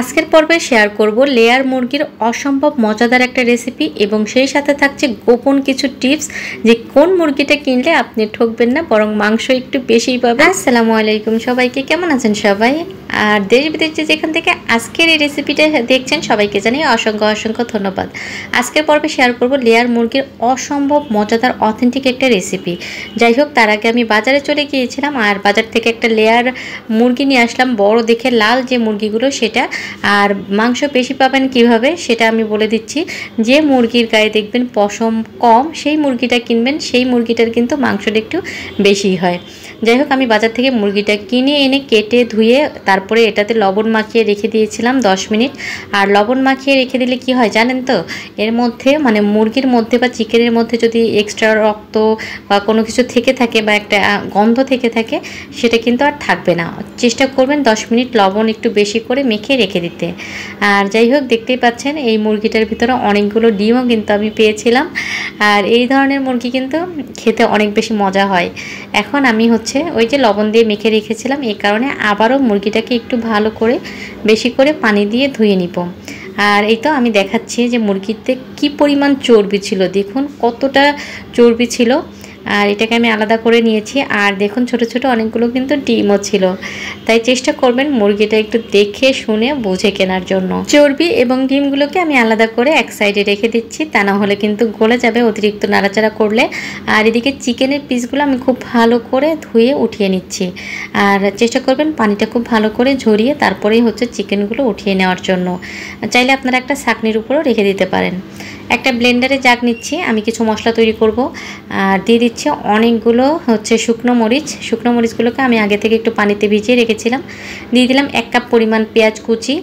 আজকের পর্বে শেয়ার করব লেয়ার মুরগির অসম্ভব মজাদার একটা রেসিপি এবং সেই সাথে থাকছে গোপন কিছু টিপস যে কোন মুরগিটা কিনলে আপনি ঠকবেন না, বরং মাংস একটু বেশিই পাবেন। আসসালামু আলাইকুম সবাইকে, কেমন আছেন সবাই? আর দেশ বিদেশে যেখান থেকে আজকের এই রেসিপিটা দেখছেন সবাইকে জানিয়ে অসংখ্য ধন্যবাদ। আজকের পর্বে শেয়ার করব লেয়ার মুরগির অসম্ভব মজাদার অথেন্টিক একটা রেসিপি। যাই হোক, তার আগে আমি বাজারে চলে গিয়েছিলাম আর বাজার থেকে একটা লেয়ার মুরগি নিয়ে আসলাম, বড় দেখে লাল যে মুরগিগুলো সেটা। আর মাংস বেশি পাবেন কিভাবে সেটা আমি বলে দিচ্ছি। যে মুরগির গায়ে দেখবেন পশম কম সেই মুরগিটা কিনবেন, সেই মুরগিটার কিন্তু মাংসটা একটু বেশি হয়। যাই হোক, আমি বাজার থেকে মুরগিটা কিনে এনে কেটে ধুয়ে তারপরে এটাতে লবণ মাখিয়ে রেখে দিয়েছিলাম 10 মিনিট। আর লবণ মাখিয়ে রেখে দিলে কি হয় জানেন তো, এর মধ্যে মানে মুরগির মধ্যে বা চিকেনের মধ্যে যদি এক্সট্রা রক্ত বা কোনো কিছু থেকে থাকে বা একটা গন্ধ থেকে থাকে সেটা কিন্তু আর থাকবে না। চেষ্টা করবেন 10 মিনিট লবণ একটু বেশি করে মেখে রেখে দিতে। আর যাই হোক, দেখতেই পাচ্ছেন এই মুরগিটার ভিতরে অনেকগুলো ডিমও কিন্তু আমি পেয়েছিলাম। আর এই ধরনের মুরগি কিন্তু খেতে অনেক বেশি মজা হয়। এখন আমি ওই যে লবণ দিয়ে মেখে রেখেছিলাম, এই কারণে আবারও মুরগিটাকে একটু ভালো করে বেশি করে পানি দিয়ে ধুয়ে নিব। আর এই তো আমি দেখাচ্ছি যে মুরগিতে কি পরিমাণ চর্বি ছিল, দেখুন কতটা চর্বি ছিল। আর এটাকে আমি আলাদা করে নিয়েছি। আর দেখুন ছোট ছোট অনেকগুলো কিন্তু ডিমও ছিল। তাই চেষ্টা করবেন মুরগিটা একটু দেখে শুনে বুঝে কেনার জন্য। চর্বি এবং ডিমগুলোকে আমি আলাদা করে এক সাইডে রেখে দিচ্ছি, তা না হলে কিন্তু গলে যাবে অতিরিক্ত নাড়াচাড়া করলে। আর এদিকে চিকেনের পিসগুলো আমি খুব ভালো করে ধুয়ে উঠিয়ে নিচ্ছি। আর চেষ্টা করবেন পানিটা খুব ভালো করে ঝরিয়ে তারপরেই চিকেনগুলো উঠিয়ে নেওয়ার জন্য। চাইলে আপনারা একটা ছাঁকনির উপরও রেখে দিতে পারেন। একটা ব্লেন্ডারে জাগ নিচ্ছি, আমি কিছু মশলা তৈরি করব। আর দিয়ে দিচ্ছি অনেকগুলো শুকনো মরিচ। শুকনো মরিচগুলোকে আমি আগে থেকে একটু পানিতে ভিজিয়ে রেখেছিলাম। দিয়ে দিলাম 1 কাপ পরিমাণ পেঁয়াজ কুচি।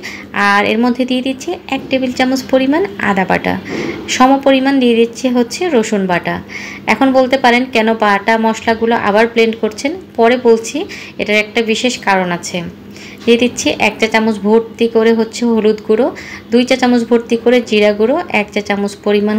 আর এর মধ্যে দিয়ে দিচ্ছি 1 টেবিল চামচ পরিমাণ আদা বাটা। সম পরিমাণ দিয়ে দিচ্ছি রসুন বাটা। এখন বলতে পারেন কেন বাটা মশলাগুলো আবার ব্লেন্ড করছেন, পরে বলছি। এটার একটা বিশেষ কারণ আছে। দিয়ে দিচ্ছি 1 চা চামচ ভর্তি করে হলুদ গুঁড়ো, 2 চা চামচ ভর্তি করে জিরা গুঁড়ো, 1 চা চামচ পরিমাণ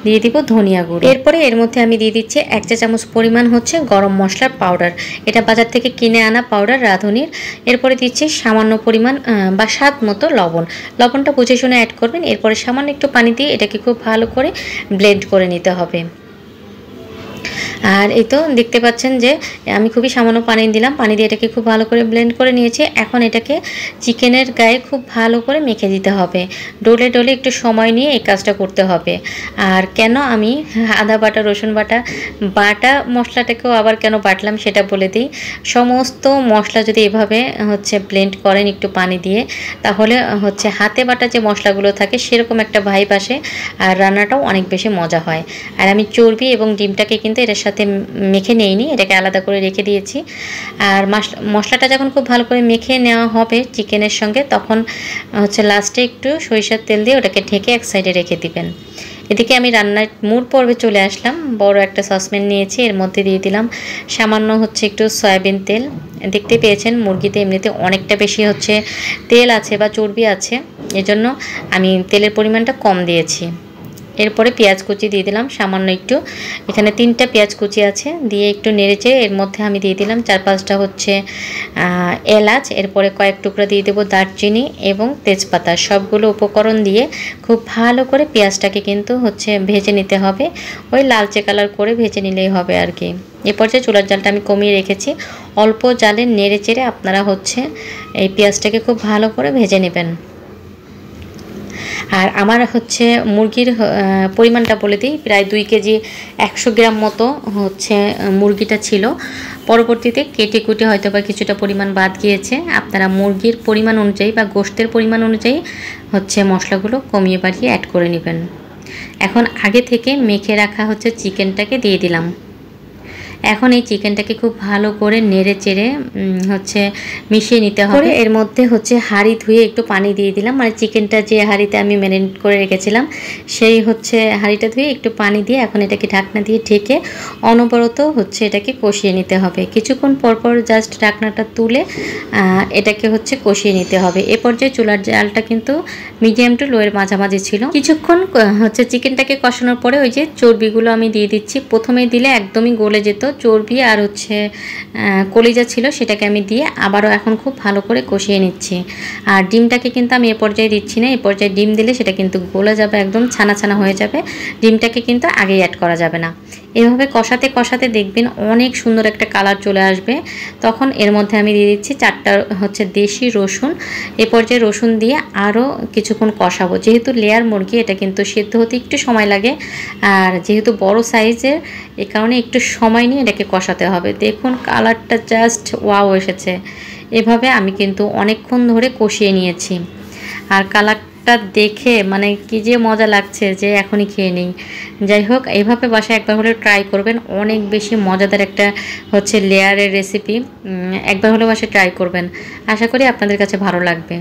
দিয়ে দিব ধনিয়া গুঁড়ো। এরপরে এর মধ্যে আমি দিয়ে দিচ্ছি 1 চা চামচ পরিমাণ গরম মশলার পাউডার। এটা বাজার থেকে কিনে আনা পাউডার রাঁধুনির। এরপরে দিচ্ছি সামান্য পরিমাণ বা স্বাদ মতো লবণ। লবণটা বুঝে শুনে অ্যাড করবেন। এরপরে সামান্য একটু পানি দিয়ে এটাকে খুব ভালো করে ব্লেন্ড করে নিতে হবে। আর এই তো দেখতে পাচ্ছেন যে আমি খুবই সামান্য পানি দিলাম, পানি দিয়ে এটাকে খুব ভালো করে ব্লেন্ড করে নিয়েছি। এখন এটাকে চিকেনের গায়ে খুব ভালো করে মেখে দিতে হবে। ডলে ডলে একটু সময় নিয়ে এই কাজটা করতে হবে। আর কেন আমি আদা বাটা রসুন বাটা মশলাটাকেও আবার কেন বাটলাম সেটা বলে দিই। সমস্ত মশলা যদি এভাবে ব্লেন্ড করেন একটু পানি দিয়ে, তাহলে হাতে বাটা যে মশলাগুলো থাকে সেরকম একটা ভাইব আসে আর রান্নাটাও অনেক বেশি মজা হয়। আর আমি চর্বি এবং ডিমটাকে কিন্তু এটার সাথে মেখে নেইনি, এটাকে আলাদা করে রেখে দিয়েছি। আর মশলাটা যখন খুব ভালো করে মেখে নেওয়া হবে চিকেনের সঙ্গে, তখন লাস্টে একটু সরিষার তেল দিয়ে ওটাকে ঢেকে এক সাইডে রেখে দিবেন। এদিকে আমি রান্নার মূল পর্বে চলে আসলাম। বড় একটা সসপ্যান নিয়েছি, এর মধ্যে দিয়ে দিলাম সামান্য একটু সয়াবিন তেল। দেখতে পেয়েছেন মুরগিতে এমনিতে অনেকটা বেশি তেল আছে বা চর্বি আছে, এজন্য আমি তেলের পরিমাণটা কম দিয়েছি। এরপরে পেঁয়াজ কুচি দিয়ে দিলাম সামান্য একটু, এখানে 3টা পেঁয়াজ কুচি আছে, দিয়ে একটু নেড়েচেড়ে এর মধ্যে আমি দিয়ে দিলাম 4-5টা এলাচ। এরপরে কয়েক টুকরা দিয়ে দেবো দারচিনি এবং তেজপাতা। সবগুলো উপকরণ দিয়ে খুব ভালো করে পেঁয়াজটাকে কিন্তু ভেজে নিতে হবে। ওই লালচে কালার করে ভেজে নিলেই হবে আর কি। এ পর্যায়ে চুলার জালটা আমি কমিয়ে রেখেছি। অল্প জালে নেড়েচেড়ে আপনারা এই পেঁয়াজটাকে খুব ভালো করে ভেজে নেবেন। আর আমার মুরগির পরিমাণটা বলে দিই, প্রায় 2 কেজি 100 গ্রাম মতো মুরগিটা ছিল। পরবর্তীতে কেটে কুটে হয়তো বা কিছুটা পরিমাণ বাদ গিয়েছে। আপনারা মুরগির পরিমাণ অনুযায়ী বা গোশতের পরিমাণ অনুযায়ী মশলাগুলো কমিয়ে বাড়িয়ে অ্যাড করে নেবেন। এখন আগে থেকে মেখে রাখা চিকেনটাকে দিয়ে দিলাম। এখন এই চিকেনটাকে খুব ভালো করে নেড়ে চেড়ে মিশিয়ে নিতে হবে। এর মধ্যে হাঁড়ি ধুয়ে একটু পানি দিয়ে দিলাম, মানে চিকেনটা যে হাঁড়িতে আমি ম্যারিনেট করে রেখেছিলাম সেই হাঁড়িটা ধুয়ে একটু পানি দিয়ে এখন এটাকে ঢাকনা দিয়ে ঢেকে অনবরত এটাকে কষিয়ে নিতে হবে। কিছুক্ষণ পরপর জাস্ট ঢাকনাটা তুলে এটাকে কষিয়ে নিতে হবে। এ পর্যায়ে চুলার জালটা কিন্তু মিডিয়াম টু লোয়ের মাঝামাঝি ছিল। কিছুক্ষণ চিকেনটাকে কষানোর পরে ওই যে চর্বিগুলো আমি দিয়ে দিচ্ছি। প্রথমে দিলে একদমই গলে যেত, চর্বি আর হচ্ছে কলিজা ছিল, সেটাকে আমি দিয়ে আবারও এখন খুব ভালো করে কষিয়ে নিচ্ছি। আর ডিমটাকে কিন্তু আমি এ পর্যায়ে দিচ্ছি না, এ পর্যায়ে ডিম দিলে সেটা কিন্তু গলে যাবে, একদম ছানা ছানা হয়ে যাবে। ডিমটাকে কিন্তু আগেই অ্যাড করা যাবে না। এভাবে কষাতে কষাতে দেখবেন অনেক সুন্দর একটা কালার চলে আসবে। তখন এর মধ্যে আমি দিয়ে দিচ্ছি 4টা হচ্ছে দেশি রসুন। এ পর্যায়ে রসুন দিয়ে আরও কিছুক্ষণ কষাবো। যেহেতু লেয়ার মুরগি, এটা কিন্তু সেদ্ধ হতে একটু সময় লাগে, আর যেহেতু বড় সাইজের, এ কারণে একটু সময় নিয়ে এটাকে কষাতে হবে। দেখুন কালারটা জাস্ট ওয়াও এসেছে। এভাবে আমি কিন্তু অনেকক্ষণ ধরে কষিয়ে নিয়েছি। আর কালারটা দেখে মানে কি যে মজা লাগছে যে এখনই খেয়ে নিই। যাই হোক, এইভাবে বাসায় একবার হলে ট্রাই করবেন, অনেক বেশি মজাদার একটা হচ্ছে লেয়ারের রেসিপি। একবার হলে বাসায় ট্রাই করবেন, আশা করি আপনাদের কাছে ভালো লাগবে।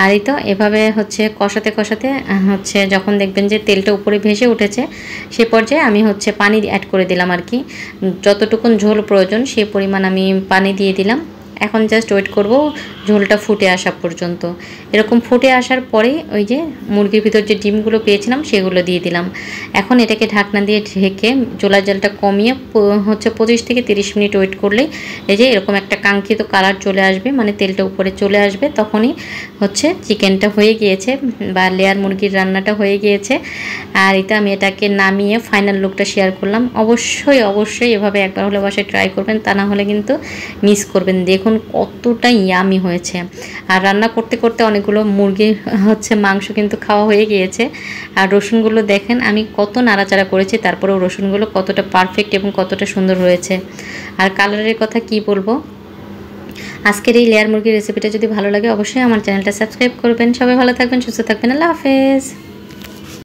আর এই তো এভাবে হচ্ছে কষাতে কষাতে হচ্ছে যখন দেখবেন যে তেলটা উপরে ভেসে উঠেছে, সে পর্যায়ে আমি হচ্ছে পানি অ্যাড করে দিলাম আর কি। যতটুকুন ঝোল প্রয়োজন সেই পরিমাণ আমি পানি দিয়ে দিলাম। এখন জাস্ট ওয়েট করব ঝোলটা ফুটে আসা পর্যন্ত। এরকম ফুটে আসার পরেই ওই যে মুরগির ভিতর যে ডিমগুলো পেয়েছিলাম সেগুলো দিয়ে দিলাম। এখন এটাকে ঢাকনা দিয়ে ঢেকে চুলার জালটা কমিয়ে হচ্ছে 25 থেকে 30 মিনিট ওয়েট করলেই এই যে এরকম একটা কাঙ্ক্ষিত কালার চলে আসবে, মানে তেলটা উপরে চলে আসবে, তখনই হচ্ছে চিকেনটা হয়ে গিয়েছে বা লেয়ার মুরগির রান্নাটা হয়ে গিয়েছে। আর এটা আমি এটাকে নামিয়ে ফাইনাল লুকটা শেয়ার করলাম। অবশ্যই অবশ্যই এভাবে একবার হলে বাসায় ট্রাই করবেন, তা না হলে কিন্তু মিস করবেন। দেখুন কতটা ইয়ামি হয়েছে। আর রান্না করতে করতে অনেকগুলো মুরগি হচ্ছে মাংস কিন্তু খাওয়া হয়ে গিয়েছে। আর রসুনগুলো দেখেন আমি কত নাড়াচাড়া করেছি, তারপরেও রসুনগুলো কতটা পারফেক্ট এবং কতটা সুন্দর হয়েছে। আর কালারের কথা কি বলবো। আজকের এই লেয়ার মুরগির রেসিপিটা যদি ভালো লাগে অবশ্যই আমার চ্যানেলটা সাবস্ক্রাইব করবেন। সবাই ভালো থাকবেন, সুস্থ থাকবেন। আল্লাহ হাফেজ।